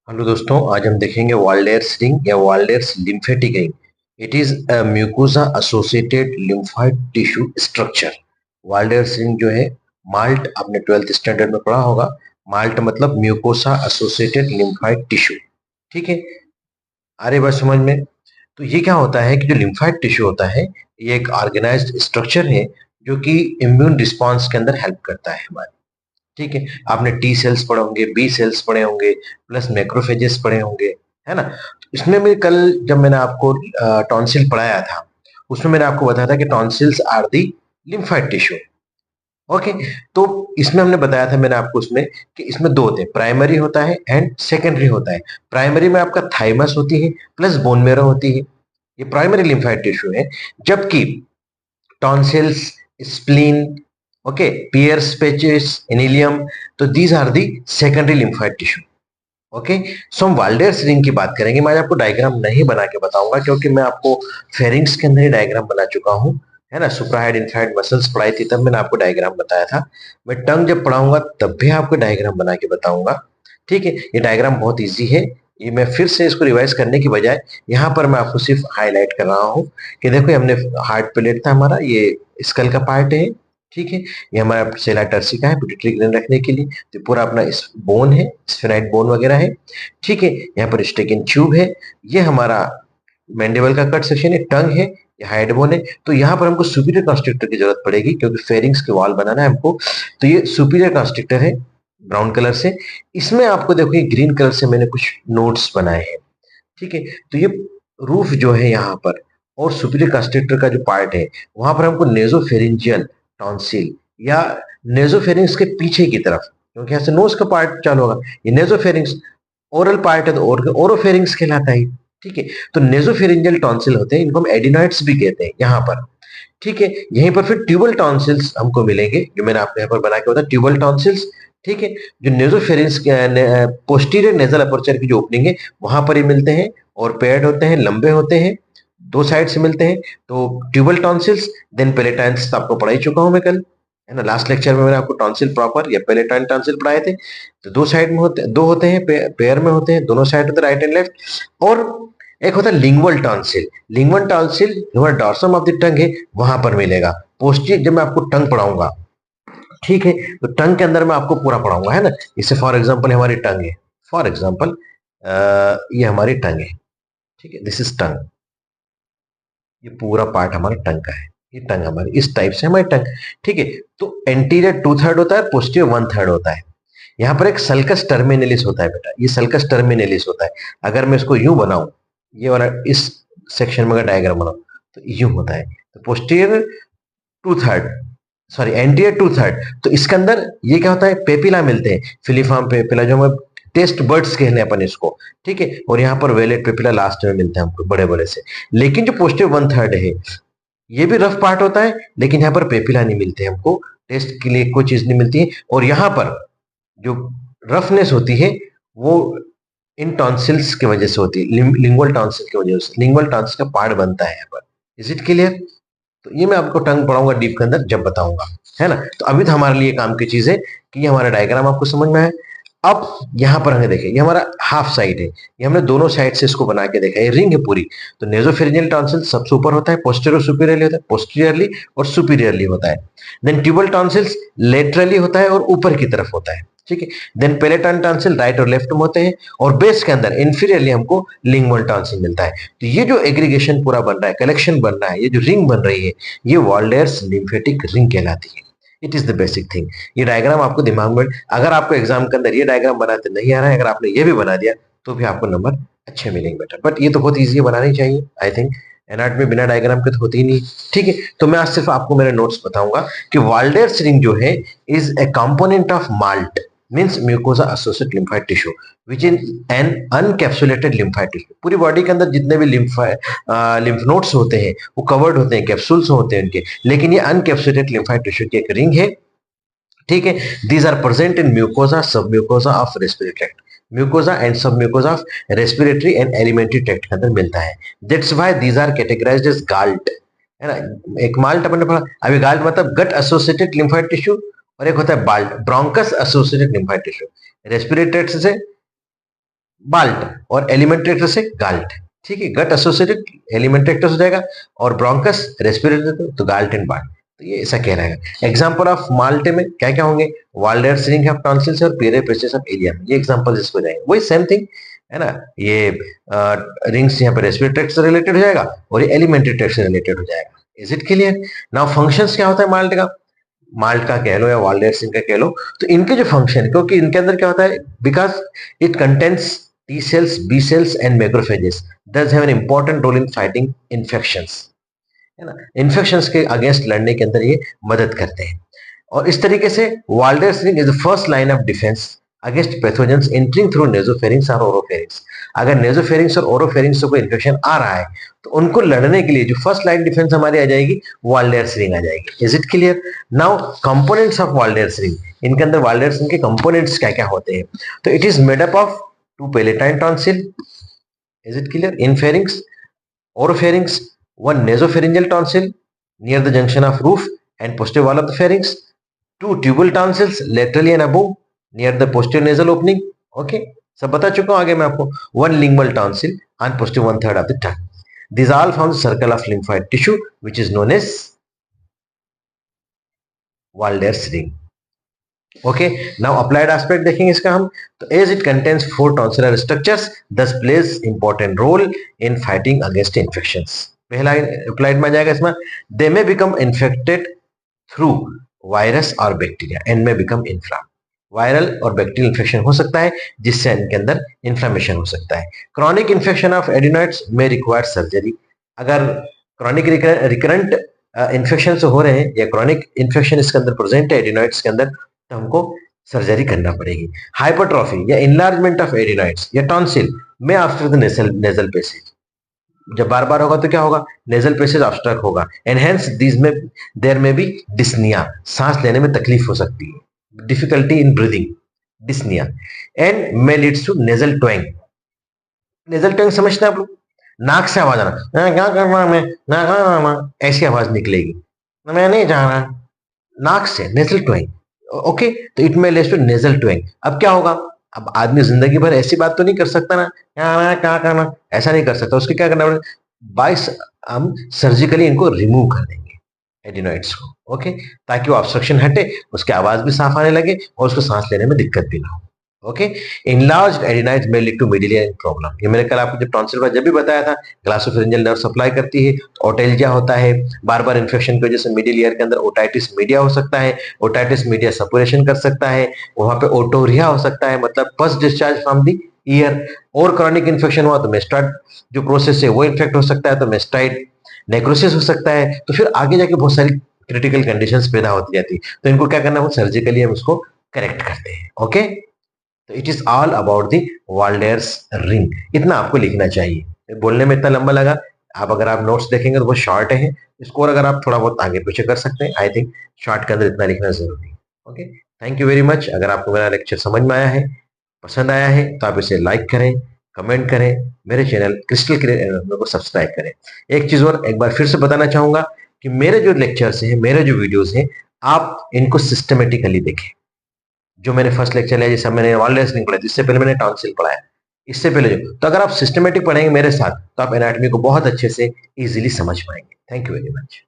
Hello दोस्तों, आज हम देखेंगे वाल्डेर्स रिंग या Waldeyer's lymphatic ring. It is a mucosa associated lymphoid tissue structure. Waldeyer's ring जो है, माल्ट आपने 12th स्टैंडर्ड में पढ़ा होगा। माल्ट मतलब म्यूकोसा एसोसिएटेड लिम्फाइड टिश्यू। ठीक है, आ रही बात समझ में? तो ये क्या होता है कि जो लिम्फाइड टिश्यू होता है, ये एक ऑर्गेनाइज्ड स्ट्रक्चर है जो कि इम्यून रिस्पॉन्स के अंदर हेल्प करता है हमारे। ठीक है, आपने टी सेल्स पढ़े होंगे, बी सेल्स पढ़े होंगे, प्लस मैक्रोफेजेस पढ़े होंगे, है ना। इसमें मैं कल जब मैंने आपको टॉन्सिल पढ़ाया था, उसमें मैंने आपको बताया था कि tonsils are the lymphoid tissue. Okay, तो इसमें हमने बताया था मैंने आपको उसमें कि इसमें दो होते हैं, प्राइमरी होता है एंड सेकेंडरी होता है। प्राइमरी में आपका थाइमस होती है प्लस बोन मेरो होती है, ये प्राइमरी लिम्फाइड टिश्यू है। जबकि tonsils, spleen, okay, Peyer's patches, इनिलियम, तो these are the secondary lymphoid tissue. Okay, so हम वाल्डेर्स रिंग की बात करेंगे। मैं आज आपको डायग्राम नहीं बना के बताऊंगा क्योंकि मैं आपको फेरिंग्स के अंदर ही डायग्राम बना चुका हूँ, है ना। सुप्राहेड इनफाइड मसल्स पढ़ाई थी तब मैंने आपको डायग्राम बताया था। मैं टंग जब पढ़ाऊंगा तब भी आपको डायग्राम बना के बताऊंगा। ठीक है, ये डायग्राम बहुत ईजी है। ये मैं फिर से इसको रिवाइज करने की बजाय यहाँ पर मैं आपको सिर्फ हाईलाइट कर रहा हूँ कि देखो, हमने हार्ट प्लेट था हमारा, ये स्कल का पार्ट है। ठीक है, ये हमारा सेला टर्सी का है पिट्यूटरी ग्लैंड रखने के लिए। तो पूरा अपना इस बोन है, स्फेनाइट बोन वगैरह है। ठीक है, यहाँ पर स्टेकिन ट्यूब है। ये हमारा मैंडिबल का कट सेक्शन है, टंग है, ये हाइड बोन है। तो यहाँ पर हमको सुपीरियर कंस्ट्रक्टर की जरूरत पड़ेगी क्योंकि फेरिंग्स के वॉल बनाना है हमको। तो ये सुपीरियर कंस्ट्रक्टर है ब्राउन कलर से। इसमें आपको देखो ये ग्रीन कलर से मैंने कुछ नोट्स बनाए हैं। ठीक है, तो ये रूफ जो है यहाँ पर और सुपीरियर कंस्ट्रक्टर का जो पार्ट है, वहां पर हमको नेजोफेरिंजियल टॉन्सिल या नेजोफेरिंग्स के पीछे की तरफ, क्योंकि यहाँ से नोज का पार्ट चालू होगा, ये नेजोफेरिंग्स ओरल पार्ट है तो ओरोफेरिंग्स कहलाता है। ठीक है, तो नेजोफेरिंजियल टॉन्सिल होते हैं, इनको हम एडिनॉइड्स भी कहते हैं यहाँ पर। ठीक है, यहीं पर फिर ट्यूबल टॉन्सिल्स हमको मिलेंगे, जो मैंने आपको यहाँ पर बना के बताया, ट्यूबल टॉन्सिल्स। ठीक है, जो नेजोफेरिंग्स पोस्टीरियर नेजल अपर्चर की जो ओपनिंग है, वहां पर ही मिलते हैं और पेयर्ड होते हैं, लंबे होते हैं, दो साइड से मिलते हैं। तो ट्यूबल टॉन्सिल्स, देन पेलेटाइन्स तो आपको पढ़ा ही चुका हूं मैं कल, है ना। लास्ट लेक्चर में मैंने आपको टॉन्सिल प्रॉपर या पेलेटाइन टॉन्सिल पढ़ाए थे। तो दो साइड में होते, दो होते हैं, पेयर में होते हैं, दोनों साइड होते हैं, राइट एंड लेफ्ट। और एक होता है लिंगुअल टॉन्सिल। लिंगुअल टॉन्सिल जो डॉर्सम ऑफ द टंग है, वहां पर मिलेगा। पोस्टीरियर जब मैं आपको टंग पढ़ाऊंगा, ठीक है, तो टंग के अंदर मैं आपको पूरा पढ़ाऊंगा, है ना। इससे फॉर एग्जांपल हमारी टंग है, फॉर एग्जांपल ये हमारी टंग है। ठीक है, दिस इज टंग, ये पूरा पार्ट हमारा टंग का है। ये टंग हमारी इस टाइप से हमारी टंग। ठीक है, तो एंटीरियर 2/3 होता है, पोस्टीरियर 1/3 होता है। यहाँ पर एक सल्कस टर्मिनेलिस होता है बेटा, ये सल्कस टर्मिनेलिस होता है। अगर मैं इसको यूं बनाऊं, ये वाला इस सेक्शन में अगर डायग्राम बनाऊं, तो यूं होता है। तो पोस्टीरियर 2/3, सॉरी एंटीरियर 2/3। तो इसके अंदर ये क्या होता है, पेपिला मिलते हैं, फिलीफॉर्म पेपिला, जो हम टेस्ट बर्ड्स कहने अपन इसको। ठीक है, और यहाँ पर वेलेट पेपिला लास्ट में मिलते हैं हमको बड़े बड़े से। लेकिन जो पोस्टीरियर 1/3 है, ये भी रफ पार्ट होता है, लेकिन यहाँ पर पेपिला नहीं मिलते हमको, टेस्ट के लिए कोई चीज नहीं मिलती है। और यहाँ पर जो रफनेस होती है, वो इन टॉन्सिल्स की वजह से होती है, लिंगुअल टॉन्सिल की वजह से, लिंगुअल टॉन्सिल का पार्ट बनता है यहाँ पर। Is it clear? तो ये मैं आपको टंग पढ़ाऊंगा डीप के अंदर जब बताऊंगा, है ना। तो अभी तो हमारे लिए काम की चीज है कि ये हमारा डायग्राम आपको समझ में आए। अब यहाँ पर हमें देखें, ये हमारा हाफ साइड है, ये हमने दोनों साइड से इसको बना के देखा, ये रिंग है पूरी। तो नेजोफेरिंजियल टॉन्सिल सबसे ऊपर होता है, पोस्टीरियर सुपीरियरली होता है, पोस्टीरियरली और सुपीरियरली होता है। देन ट्यूबल टॉन्सिल्स लेटरली होता है और ऊपर की तरफ होता है। ठीक है, देन पेलेटन टॉन्सिल राइट और लेफ्ट में होते हैं, और बेस के अंदर इंफीरियरली हमको लिंगुअल टॉन्सिल मिलता है। तो ये जो एग्रीगेशन पूरा बन रहा है, कलेक्शन बन रहा है, ये जो रिंग बन रही है, ये वाल्डेर्स लिम्फेटिक रिंग कहलाती है। It is the basic thing. ये डायग्राम आपको दिमाग में, अगर आपको एग्जाम के अंदर ये डायग्राम बनाते नहीं आ रहा है, अगर आपने ये भी बना दिया, तो भी आपको नंबर अच्छे मिलेंगे बेटा। बट ये तो बहुत ईजी बनानी चाहिए आई थिंक, एनाटॉमी बिना डायग्राम के तो होती ही नहीं। ठीक है, तो मैं आज सिर्फ आपको मेरे नोट्स बताऊंगा कि वाल्डेर्स रिंग जो है is a component of malt, means mucosa associated lymphoid tissue which is an uncapsulated lymphoid tissue। पूरी बॉडी के अंदर जितने भी लिम्फ नोड्स होते हैं वो कवर्ड होते हैं, कैप्सूल्स होते हैं उनके, लेकिन ये अनकैप्सुलेटेड लिम्फोइड टिश्यू की एक रिंग है। ठीक है, these are present in mucosa, sub mucosa of respiratory tract, mucosa and sub mucosa of respiratory and alimentary tract के अंदर मिलता है। That's why these are categorised as GALT, है ना। एक माल्ट अपन ने पढ़ा, अभी गाल्ट मतलब गट एसोसिएटेड लिम्फोइड टिश्यू, और एक होता है bolt, bronchus associated lymphoid tissue. Respiratory से बाल्ट, और एलिमेंट्री ट्रैक्ट से गाल्ट। ठीक है, गट एसोसिएटेड एलिमेंट्री ट्रैक्ट हो जाएगा, और ब्रोंकस रेस्पिरेटरी तो गाल्ट एंड बाल्ट। तो ये ऐसा कह रहा है। एग्जांपल ऑफ माल्टे में क्या क्या होंगे? वाल्डेर्स रिंग ऑफ टॉन्सिल्स और पेरिप्रेसिस ऑफ एलियम, ये एग्जांपल इसको जाएंगे। वही सेम थिंग है ना, ये रिंग्स यहाँ पे रेस्पिरेटरी ट्रैक्ट से रिलेटेड हो जाएगा और ये एलिमेंट्री ट्रैक्ट से रिलेटेड हो जाएगा। Is it clear? Now functions क्या होता है माल्ट का? माल्ट का कह लो या वाल्डेर्स रिंग का कह लो, तो इनके जो फंक्शन, क्योंकि इनके अंदर क्या होता है, because it contains T cells, B cells and macrophages does have an important role in fighting infections, है ना, इन्फेक्शंस के अगेंस्ट लड़ने के अंदर ये मदद करते हैं। और इस तरीके से Waldeyer's ring is the first line of defence against pathogens entering through nasopharynx और ओरोफेरिंग्स। अगर नेजोफेरिंग्स और ओरोफेरिंग्स से कोई इन्फेक्शन आ रहा है तो उनको लड़ने के लिए जो फर्स्ट लाइन डिफेंस हमारी आ जाएगी, वाल्डेर्स रिंग आ जाएगी। Is it clear? Now components of Waldeyer's ring, इनके अंदर वाल्डेर्स रिंग के कंपोनेंट्स क्या क्या होते हैं? तो it is made up of 2 palatine tonsil, is it clear? Inpharynx, oropharynx, 1 nasopharyngeal tonsil near the junction of roof and posterior wall of the pharynx, 2 tubal tonsils laterally and above near the posterior nasal opening. Okay, सब बता चुका हूं आगे मैं आपको। 1 lingual tonsil on posterior 1/3 of the tongue. These all form the circle of lymphoid tissue which is known as Walder's ring. Okay, now applied aspect देखेंगे इसका हम। तो as it contains 4 tonsillar structures this plays important role in fighting against infections. पहला applied में जाएगा इसमें, they may become infected through virus और bacteria and may become inflamed. Viral और बैक्टीरियल इन्फेक्शन हो सकता है जिससे इनके अंदर इन्फ्लामेशन हो सकता है। क्रॉनिक इन्फेक्शन ऑफ एडिनॉइड्स में रिक्वायर सर्जरी। अगर क्रॉनिक रिकरेंट इन्फेक्शन हो रहे हैं या क्रॉनिक इन्फेक्शन इसके अंदर प्रेजेंट है एडिनॉइड्स के अंदर, तो हमको सर्जरी करना पड़ेगी। हाइपरट्रॉफी या इनलार्जमेंट ऑफ एडिनॉइड्स या tonsil may after the nasal passage, जब बार बार होगा तो क्या होगा, नेजल पैसेज ऑब्स्ट्रक्ट होगा and hence this may there may be dyspnoea, सांस लेने में तकलीफ हो सकती है, difficulty in breathing, dyspnoea, and may leads to nasal twang. Nasal twang समझते हैं आप लोग? नाक से आवाज आना, क्या करना मैं ना, ऐसी आवाज निकलेगी, मैं नहीं जा रहा, नाक से नेजल ट्वैंग। ओके, तो इट में लेस टू नेजल ट्वैंग। अब क्या होगा, अब आदमी जिंदगी भर ऐसी बात तो नहीं कर सकता ना, क्या करना, ऐसा नहीं कर सकता। उसके क्या करना पड़ेगा, बाय हम सर्जिकली इनको रिमूव कर देंगे एडिनॉइड्स को। ओके, ताकि वो ऑब्स्ट्रक्शन हटे, उसकी आवाज भी साफ आने लगे और उसको सांस लेने में दिक्कत भी ना हो। Okay, enlarged adenoids may lead to middle ear problem. ये मैंने कल आपको जब टॉन्सिल का जब भी बताया था, ग्लासोफेरिंजियल नर्व सप्लाई करती है, ओटेल्जिया होता है, बार बार इन्फेक्शन की वजह से मिडिल ईयर के अंदर ओटाइटिस मीडिया हो सकता है, ओटाइटिस मीडिया सपुरेशन कर सकता है, वहां पे ओटोरिया हो सकता है, मतलब पस डिस्चार्ज फ्रॉम द ईयर। और क्रॉनिक इन्फेक्शन हुआ तो मेस्टाइड जो प्रोसेस है वो इन्फेक्ट हो सकता है, तो मेस्टाइड नेक्रोसिस हो सकता है, तो फिर आगे जाके बहुत सारी क्रिटिकल कंडीशंस पैदा होती जाती है। तो इनको क्या करना है, सर्जिकली हम इसको करेक्ट करते हैं। ओके, तो it is all about the Waldeyer's ring. इतना आपको लिखना चाहिए, बोलने में इतना लंबा लगा, आप अगर आप नोट्स देखेंगे तो वो शॉर्ट है, इसको अगर आप थोड़ा बहुत आगे पीछे कर सकते हैं। आई थिंक शॉर्ट के अंदर इतना लिखना जरूरी है। Okay, thank you very much. अगर आपको मेरा लेक्चर समझ में आया है, पसंद आया है, तो आप इसे लाइक करें, कमेंट करें, मेरे चैनल क्रिस्टल क्लियर को सब्सक्राइब करें। एक चीज और एक बार फिर से बताना चाहूंगा कि मेरे जो लेक्चर्स हैं, मेरे जो वीडियोस हैं, आप इनको सिस्टमेटिकली देखें। जो मैंने फर्स्ट लेक्चर लिया, जैसे मैंने वाल्डेर्स रिंग पढ़ाया, इससे पहले मैंने टॉन्सिल पढ़ाया, इससे पहले जो, तो अगर आप सिस्टमेटिक पढ़ेंगे मेरे साथ तो आप एनाटॉमी को बहुत अच्छे से इजीली समझ पाएंगे। Thank you very much.